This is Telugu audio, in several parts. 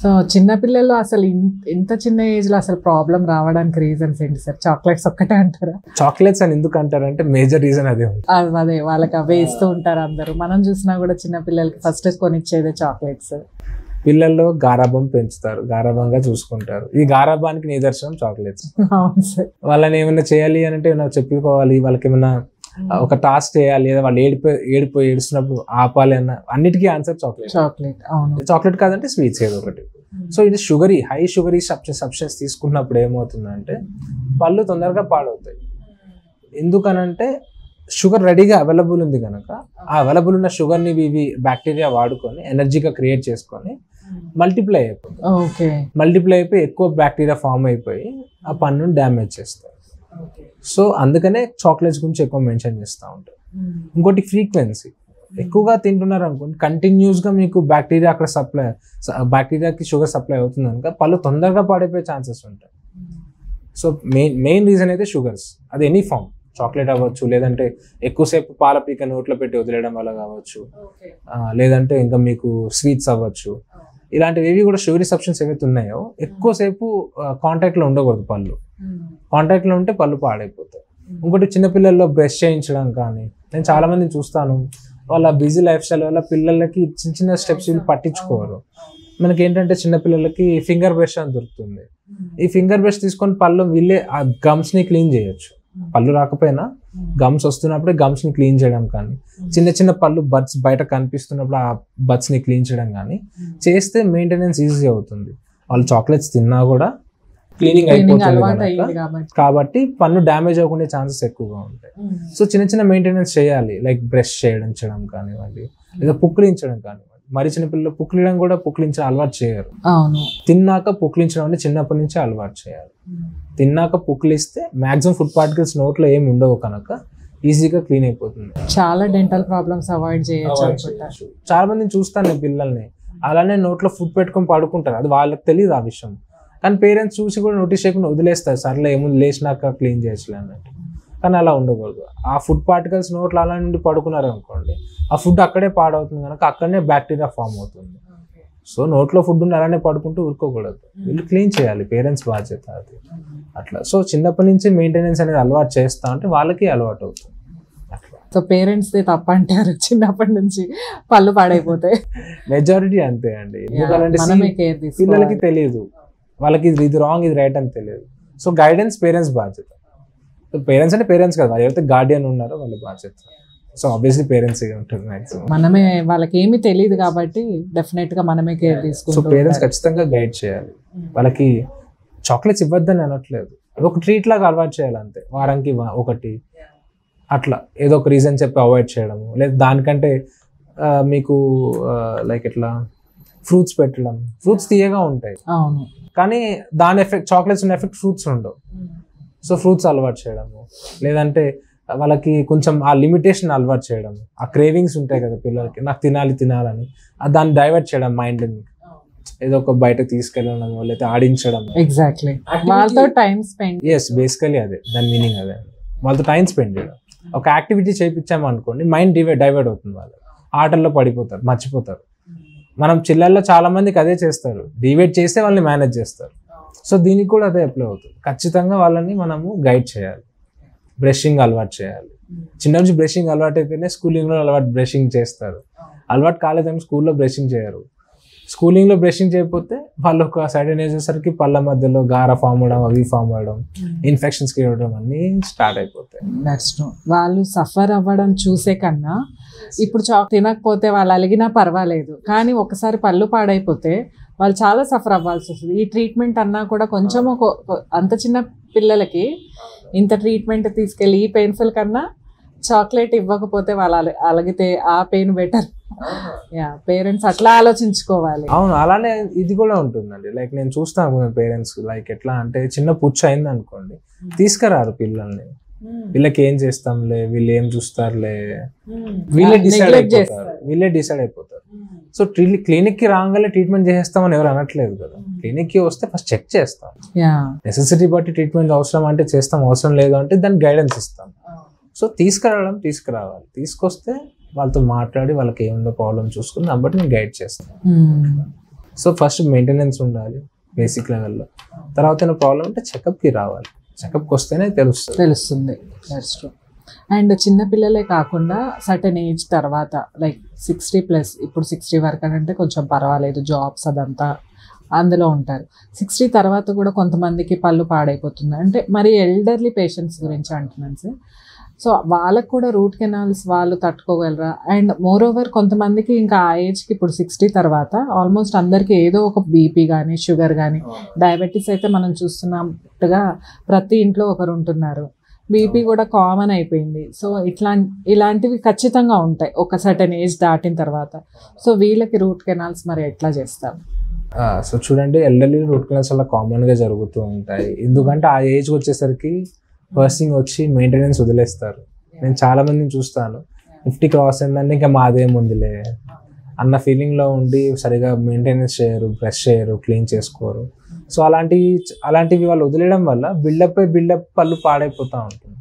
సో చిన్న పిల్లల్లో అసలు ఇంత చిన్న ఏజ్ లో అసలు ప్రాబ్లం రావడానికి రీజన్స్ ఏంటి సార్? చాక్లెట్స్ ఒక్కటే అంటారా? చాక్లెట్స్ అని ఎందుకు అంటారంటే మేజర్ రీజన్ అదే ఉంది. అదే వాళ్ళకి అవే ఇస్తూ ఉంటారు అందరూ. మనం చూసినా కూడా చిన్న పిల్లలకి ఫస్ట్ కొనిచ్చేదే చాక్లెట్స్. పిల్లల్లో గారాబం పెంచుతారు, గారాబంగా చూసుకుంటారు. ఈ గారాబానికి నిదర్శనం చాక్లెట్స్. అవును సార్. వాళ్ళని ఏమైనా చేయాలి అంటే ఏమైనా చెప్పుకోవాలి, వాళ్ళకి ఏమైనా ఒక టాస్క్ చేయాలి, లేదా వాళ్ళు ఏడుస్తున్నప్పుడు ఆపాలి అన్న అన్నిటికీ ఆన్సర్ చాక్లెట్. అవును. చాక్లెట్ కాదంటే స్వీట్స్ ఏదో ఒకటి. సో ఇది హై షుగరీ సబ్స్టెన్స్ తీసుకున్నప్పుడు ఏమవుతుందంటే పళ్ళు తొందరగా పాడవుతాయి. ఎందుకనంటే షుగర్ రెడీగా అవైలబుల్ ఉంది కనుక ఆ అవైలబుల్ ఉన్న షుగర్ని ఇవి బ్యాక్టీరియా వాడుకొని ఎనర్జీగా క్రియేట్ చేసుకొని మల్టిప్లై అయిపోయి ఎక్కువ బ్యాక్టీరియా ఫామ్ అయిపోయి ఆ పన్నుని డ్యామేజ్ చేస్తాయి. సో అందుకనే చాక్లెట్స్ గురించి ఎక్కువ మెన్షన్ చేస్తూ ఉంటారు. ఇంకోటి ఫ్రీక్వెన్సీ. ఎక్కువగా తింటున్నారు అనుకోండి, కంటిన్యూస్గా మీకు బ్యాక్టీరియా అక్కడ బ్యాక్టీరియాకి షుగర్ సప్లై అవుతుంది కనుక పళ్ళు తొందరగా పాడైపోయే ఛాన్సెస్ ఉంటాయి. సో మెయిన్ రీజన్ అయితే షుగర్స్. అది ఎనీ ఫామ్, చాక్లెట్ అవ్వచ్చు, లేదంటే ఎక్కువసేపు పాల పీక నోట్లో పెట్టి వదిలేయడం వల్ల కావచ్చు, లేదంటే ఇంకా మీకు స్వీట్స్ అవ్వచ్చు. ఇలాంటివి ఏవి కూడా షుగరీ సబ్స్టెన్స్ ఏవైతే ఉన్నాయో ఎక్కువసేపు కాంటాక్ట్లో ఉండకూడదు. పళ్ళు కాంటాక్ట్లో ఉంటే పళ్ళు పాడైపోతాయి. ఇంకోటి చిన్నపిల్లల్లో బ్రష్ చేయించడం కానీ, నేను చాలా మందిని చూస్తాను, వాళ్ళ బిజీ లైఫ్ స్టైల్ వల్ల పిల్లలకి చిన్న స్టెప్స్ వీళ్ళు పట్టించుకోరు. మనకి ఏంటంటే చిన్నపిల్లలకి ఫింగర్ బ్రష్ అని దొరుకుతుంది. ఈ ఫింగర్ బ్రష్ తీసుకొని పళ్ళు వీళ్ళే ఆ గమ్స్ని క్లీన్ చేయొచ్చు. పళ్ళు రాకపోయినా గమ్స్ వస్తున్నప్పుడే గమ్స్ని క్లీన్ చేయడం కానీ, చిన్న పళ్ళు బడ్స్ బయట కనిపిస్తున్నప్పుడు ఆ బడ్స్ని క్లీన్ చేయడం కానీ చేస్తే మెయింటెనెన్స్ ఈజీ అవుతుంది. వాళ్ళు చాక్లెట్స్ తిన్నా కూడా క్లీనింగ్ అయిపోతుంది కాబట్టి పన్ను డ్యామేజ్ అవ్వకుండా ఛాన్సెస్ ఎక్కువగా ఉంటాయి. సో చిన్న మెయింటెనెన్స్ చేయాలి, లైక్ బ్రష్ చేయడం కానివ్వండి, లేదా పుక్కిలించడం కానివ్వండి. మరి చిన్న పిల్లలు పుక్కిలించడం కూడా పుక్కిలించడం అలవాటు చేయరు. తిన్నాక పుక్కిలించడం అనేది చిన్నప్పటి నుంచి అలవాటు చేయాలి. తిన్నాక పుక్కిలిస్తే మాక్సిమం ఫుడ్ పార్టికల్స్ నోట్లో ఏమి ఉండవు కనుక ఈజీగా క్లీన్ అయిపోతుంది. చాలా డెంటల్ ప్రాబ్లమ్స్ అవాయిడ్ చేయొచ్చు. చాలా మందిని చూస్తాను నేను పిల్లల్ని అలానే నోట్లో ఫుడ్ పెట్టుకొని పడుకుంటారు. అది వాళ్ళకి తెలియదు ఆ విషయం, కానీ పేరెంట్స్ చూసి కూడా నోటీస్ చేయకుండా వదిలేస్తారు. సర్లే ఏముంది లేచినాక క్లీన్ చేయొచ్చులే అన్నట్టు. కానీ అలా ఉండకూడదు. ఆ ఫుడ్ పార్టికల్స్ నోట్లో అలా నుండి పడుకున్నారు అనుకోండి, ఆ ఫుడ్ అక్కడే పాడవుతుంది కనుక అక్కడనే బ్యాక్టీరియా ఫామ్ అవుతుంది. సో నోట్లో ఫుడ్ అలానే పడుకుంటూ ఊరుకోకూడదు, వీళ్ళు క్లీన్ చేయాలి, పేరెంట్స్ బాధ్యత అది. అట్లా సో చిన్నప్పటి నుంచి మెయింటెనెన్స్ అనేది అలవాటు చేస్తా ఉంటే వాళ్ళకి అలవాటు అవుతుంది. అట్లా సో పేరెంట్స్ తప్పంటారు, చిన్నప్పటి నుంచి పళ్ళు పాడైపోతాయి. మెజారిటీ అంతే అండి. ఎందుకంటే పిల్లలకి తెలియదు, వాళ్ళకి ఇది రాంగ్ ఇది రైట్ అని తెలియదు. సో గైడెన్స్ పేరెంట్స్ బాధ్యత. పేరెంట్స్ అంటే పేరెంట్స్ కాదు, వాళ్ళు ఎవరైతే గార్డియన్ ఉన్నారో వాళ్ళ బాధ్యత. సో ఆబ్వియస్లీ పేరెంట్స్ ఉంటుంది మాక్సిమం. మనమే, వాళ్ళకి ఏమీ తెలియదు కాబట్టి డెఫినెట్ గా మనమే కేర్ తీసుకుంటాం. సో పేరెంట్స్ ఖచ్చితంగా గైడ్ చేయాలి. వాళ్ళకి చాక్లెట్స్ ఇవ్వద్దని అనట్లేదు, ఒక ట్రీట్ లాగా అలవాటు చేయాలి అంతే. వారానికి ఒకటి అట్లా ఏదో ఒక రీజన్ చెప్పి అవాయిడ్ చేయడము, లేదా దానికంటే మీకు లైక్ ఎట్లా ఫ్రూట్స్ పెట్టడం. ఫ్రూట్స్ తీయగా ఉంటాయి కానీ దాని ఎఫెక్ట్, చాక్లెట్స్ ఉన్న ఎఫెక్ట్ ఫ్రూట్స్ ఉండవు. సో ఫ్రూట్స్ అలవాటు చేయడము, లేదంటే వాళ్ళకి కొంచెం ఆ లిమిటేషన్ అలవాటు చేయడం. ఆ క్రేవింగ్స్ ఉంటాయి కదా పిల్లలకి, నాకు తినాలని, దాన్ని డైవర్ట్ చేయడం మైండ్ని. ఏదో ఒక బయట తీసుకెళ్ళడం, లేకపోతే ఆడించడం. ఎగ్జాక్ట్లీ, వాళ్ళతో టైం స్పెండ్. ఎస్, బేసికలీ అదే దాని మీనింగ్, అదే వాళ్ళతో టైం స్పెండ్ చేయడం. ఒక యాక్టివిటీ చేయించాము అనుకోండి, మైండ్ డైవర్ట్ అవుతుంది, వాళ్ళు ఆటల్లో పడిపోతారు, మర్చిపోతారు. మనం చిల్లల్లో చాలా మందికి అదే చేస్తారు, డివైడ్ చేస్తే వాళ్ళని మేనేజ్ చేస్తారు. సో దీనికి కూడా అదే అప్లై అవుతుంది. ఖచ్చితంగా వాళ్ళని మనము గైడ్ చేయాలి, బ్రషింగ్ అలవాటు చేయాలి. చిన్న నుంచి బ్రషింగ్ అలవాటు అయితేనే స్కూలింగ్లో బ్రషింగ్ చేస్తారు. అలవాటు కాలేదని స్కూల్లో బ్రషింగ్ చేయరు. స్కూలింగ్లో బ్రషింగ్ చేయకపోతే వాళ్ళు ఒక సైడ్ వేసేసరికి పళ్ళ మధ్యలో గార ఫామ్ అవడం, అవి ఫామ్ అవడం, ఇన్ఫెక్షన్స్ ఇవ్వడం అన్నీ స్టార్ట్ అయిపోతాయి. నెక్స్ట్ వాళ్ళు సఫర్ అవ్వడం చూసే కన్నా ఇప్పుడు తినకపోతే వాళ్ళు అలిగినా పర్వాలేదు, కానీ ఒకసారి పళ్ళు పాడైపోతే వాళ్ళు చాలా సఫర్ అవ్వాల్సి వస్తుంది. ఈ ట్రీట్మెంట్ అన్నా కూడా కొంచెం అంత చిన్న పిల్లలకి ఇంత ట్రీట్మెంట్ తీసుకెళ్ళి ఈ పెయిన్ఫుల్ కన్నా చాక్లెట్ ఇవ్వకపోతే వాళ్ళు అలగితే ఆ పెయిన్ బెటర్. పేరెంట్స్ అట్లా ఆలోచించుకోవాలి. అవును, అలానే ఇది కూడా ఉంటుందండి. లైక్ నేను చూస్తాను పేరెంట్స్ లైక్ ఎట్లా అంటే చిన్న పుచ్చు అయింది అనుకోండి, తీసుకురారు పిల్లల్ని. వీళ్ళకి ఏం చేస్తాంలే, వీళ్ళు ఏం చూస్తారులే, వీళ్ళే డిసైడ్ అయిపోతారు. సో క్లినిక్ కి రాగానే ట్రీట్మెంట్ చేసేస్తామని ఎవరు అనట్లేదు కదా. క్లినిక్ కి వస్తే ఫస్ట్ చెక్ చేస్తాం, నెసెసిటీ బట్టి ట్రీట్మెంట్ అవసరం అంటే చేస్తాం, అవసరం లేదు అంటే దానికి గైడెన్స్ ఇస్తాం. సో తీసుకురావాలి, తీసుకొస్తే వాళ్ళతో మాట్లాడి వాళ్ళకి ఏముందో ప్రాబ్లం చూసుకుని దాన్ని బట్టి నేను గైడ్ చేస్తాను. సో ఫస్ట్ మెయింటెనెన్స్ ఉండాలి బేసిక్ లెవెల్లో. తర్వాత ఏమైనా ప్రాబ్లం ఉంటే చెకప్కి రావాలి. చెకప్కి వస్తేనే తెలుస్తుంది. That's true. అండ్ చిన్నపిల్లలే కాకుండా సర్టెన్ ఏజ్ తర్వాత లైక్ 60+, ఇప్పుడు 60 వరకు అంటే కొంచెం పర్వాలేదు, జాబ్స్ అదంతా అందులో ఉంటారు. 60 తర్వాత కూడా కొంతమందికి పళ్ళు పాడైపోతుంది. అంటే మరి ఎల్డర్లీ పేషెంట్స్ గురించి అంటున్నాను సార్. సో వాళ్ళకు కూడా రూట్ కెనాల్స్ వాళ్ళు తట్టుకోగలరా? అండ్ మోర్ ఓవర్ కొంతమందికి ఇంకా ఆ ఏజ్కి ఇప్పుడు 60 తర్వాత ఆల్మోస్ట్ అందరికీ ఏదో ఒక బీపీ కానీ షుగర్ కానీ డయాబెటీస్ అయితే మనం చూస్తున్నట్టుగా ప్రతి ఇంట్లో ఒకరు ఉంటున్నారు. బీపీ కూడా కామన్ అయిపోయింది. సో ఇలాంటివి ఖచ్చితంగా ఉంటాయి ఒక సర్టెన్ ఏజ్ దాటిన తర్వాత. సో వీళ్ళకి రూట్ కెనాల్స్ మరి ఎట్లా చేస్తాం? సో చూడండి, ఎల్డర్లీ రూట్ కెనాల్స్ వల్ల కామన్గా జరుగుతూ ఉంటాయి. ఎందుకంటే ఆ ఏజ్కి వచ్చేసరికి ఫస్ట్ థింగ్ వచ్చి మెయింటెనెన్స్ వదిలేస్తారు. నేను చాలా మందిని చూస్తాను, 50 క్రాస్ అయిందంటే ఇంకా మాదేముందిలే అన్న ఫీలింగ్లో ఉండి సరిగా మెయింటెనెన్స్ చేయరు, బ్రష్ చేయరు, క్లీన్ చేసుకోరు. సో అలాంటివి వాళ్ళు వదిలేయడం వల్ల బిల్డప్ పళ్ళు పాడైపోతూ ఉంటుంది.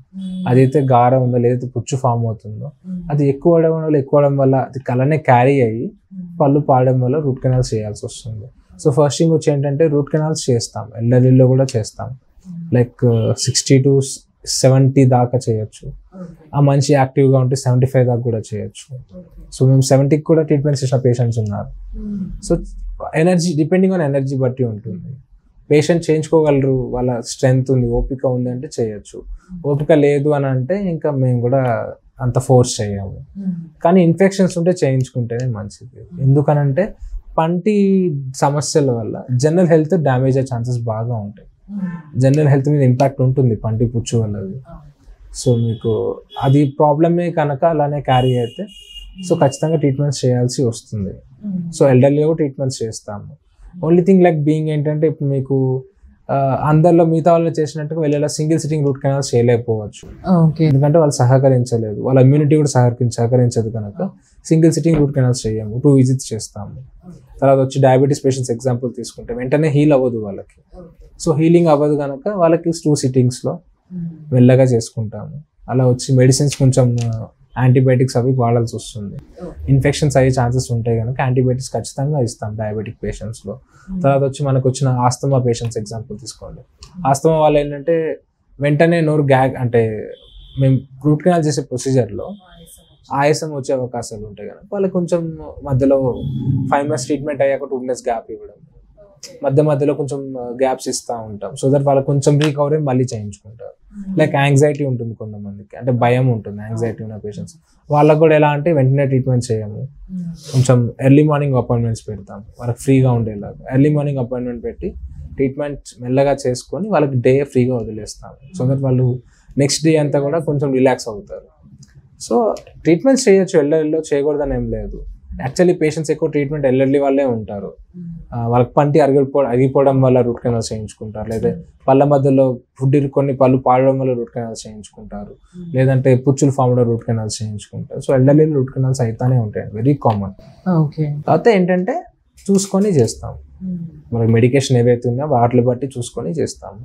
అదైతే గార ఉందో లేదైతే పుచ్చు ఫామ్ అవుతుందో అది ఎక్కువడం వల్ల అది కలనే క్యారీ అయ్యి పళ్ళు పాడడం వల్ల రూట్ కెనాల్స్ చేయాల్సి వస్తుంది. సో ఫస్ట్ థింగ్ వచ్చి ఏంటంటే రూట్ కెనాల్స్ చేస్తాం, ఎల్డర్లీలో కూడా చేస్తాం. లైక్ 60 to 70 దాకా చేయొచ్చు. ఆ మనిషి యాక్టివ్గా ఉంటే 75 దాకా కూడా చేయొచ్చు. సో మేము 70కి కూడా ట్రీట్మెంట్ చేసిన పేషెంట్స్ ఉన్నారు. So energy depending on energy బట్టి ఉంటుంది. పేషెంట్ చేయించుకోగలరు, వాళ్ళ స్ట్రెంగ్త్ ఉంది, ఓపిక ఉంది అంటే చేయొచ్చు. ఓపిక లేదు అని అంటే ఇంకా మేము కూడా అంత ఫోర్స్ చేయము. కానీ ఇన్ఫెక్షన్స్ ఉంటే చేయించుకుంటేనే మంచిది. ఎందుకనంటే పంటి సమస్యల వల్ల జనరల్ హెల్త్ డ్యామేజ్ అయ్యే ఛాన్సెస్ బాగా ఉంటాయి. జనరల్ హెల్త్ మీద ఇంపాక్ట్ ఉంటుంది పంటి పుచ్చు వల్లది. సో మీకు అది ప్రాబ్లమే కనుక అలానే క్యారీ అయితే సో ఖచ్చితంగా ట్రీట్మెంట్స్ చేయాల్సి వస్తుంది. సో ఎల్డర్లీలో ట్రీట్మెంట్స్ చేస్తాము. ఓన్లీ థింగ్ లైక్ బీయింగ్ ఏంటంటే ఇప్పుడు మీకు అందరిలో మిగతా వాళ్ళు చేసినట్టుగా వెళ్ళేలా సింగిల్ సిట్టింగ్ రూట్ కెనాల్స్ చేయలేకపోవచ్చు. ఎందుకంటే వాళ్ళు సహకరించలేదు, వాళ్ళ ఇమ్యూనిటీ కూడా సహకరించదు కనుక సింగిల్ సిట్టింగ్ రూట్ కెనాల్స్ చేయము, 2 విజిట్స్ చేస్తాము. తర్వాత వచ్చి డయాబెటీస్ పేషెంట్స్ ఎగ్జాంపుల్ తీసుకుంటే వెంటనే హీల్ అవ్వదు వాళ్ళకి. సో హీలింగ్ అవ్వదు కనుక వాళ్ళకి 2 సిట్టింగ్స్లో మెల్లగా చేసుకుంటాము. అలా వచ్చి మెడిసిన్స్ కొంచెం యాంటీబయాటిక్స్ అవి వాడాల్సి వస్తుంది. ఇన్ఫెక్షన్స్ అయ్యే ఛాన్సెస్ ఉంటాయి కనుక యాంటీబయాటిక్స్ ఖచ్చితంగా ఇస్తాం డయాబెటిక్ పేషెంట్స్లో. తర్వాత వచ్చి మనకు వచ్చిన ఆస్తమా పేషెంట్స్ ఎగ్జాంపుల్ తీసుకోండి. ఆస్తమా వాళ్ళు ఏంటంటే వెంటనే నోరు గ్యాగ్ అంటే మేము రూట్ కెనాల్ చేసే ప్రొసీజర్లో ఆయాసం వచ్చే అవకాశాలు ఉంటాయి కనుక వాళ్ళకి కొంచెం మధ్యలో 5 months ట్రీట్మెంట్ అయ్యాక 2 months గ్యాప్ ఇవ్వడం, మధ్యలో కొంచెం గ్యాప్స్ ఇస్తూ ఉంటాం. సో దట్ వాళ్ళకి కొంచెం రికవరీ మళ్ళీ చేయించుకుంటారు. లైక్ యాంగ్జైటీ ఉంటుంది కొంతమందికి, అంటే భయం ఉంటుంది యాంగ్జైటీ ఉన్న పేషెంట్స్. వాళ్ళకు కూడా ఎలా అంటే వెంటనే ట్రీట్మెంట్ చేయము, కొంచెం ఎర్లీ మార్నింగ్ అపాయింట్మెంట్స్ పెడతాం వాళ్ళకి ఫ్రీగా ఉండేలాగా. ఎర్లీ మార్నింగ్ అపాయింట్మెంట్ పెట్టి ట్రీట్మెంట్ మెల్లగా చేసుకొని వాళ్ళకి డే ఫ్రీగా వదిలేస్తాం. సో దట్ వాళ్ళు నెక్స్ట్ డే అంతా కూడా కొంచెం రిలాక్స్ అవుతారు. సో ట్రీట్మెంట్స్ చేయొచ్చు, ఎల్డర్లీలో చేయకూడదని ఏం లేదు. యాక్చువల్లీ పేషెంట్స్ ఎక్కువ ట్రీట్మెంట్ ఎల్డర్లీ వాళ్ళే ఉంటారు. వాళ్ళకి పంటి అరిగిపోవడం వల్ల రూట్ కెనాల్స్ చేయించుకుంటారు, లేదా పళ్ళ మధ్యలో ఫుడ్ కొన్ని పళ్ళు పాడడం వల్ల రూట్ కెనాల్స్ చేయించుకుంటారు, లేదంటే పుచ్చులు ఫామ్ లో రూట్ కెనాల్స్ చేయించుకుంటారు. సో ఎల్డర్లీ రూట్ కెనాల్స్ అయితేనే ఉంటాయి, వెరీ కామన్. కాకపోతే ఏంటంటే చూసుకొని చేస్తాం, మనకి మెడికేషన్ ఏవైతే ఉన్నాయో వాటిని బట్టి చూసుకొని చేస్తాము.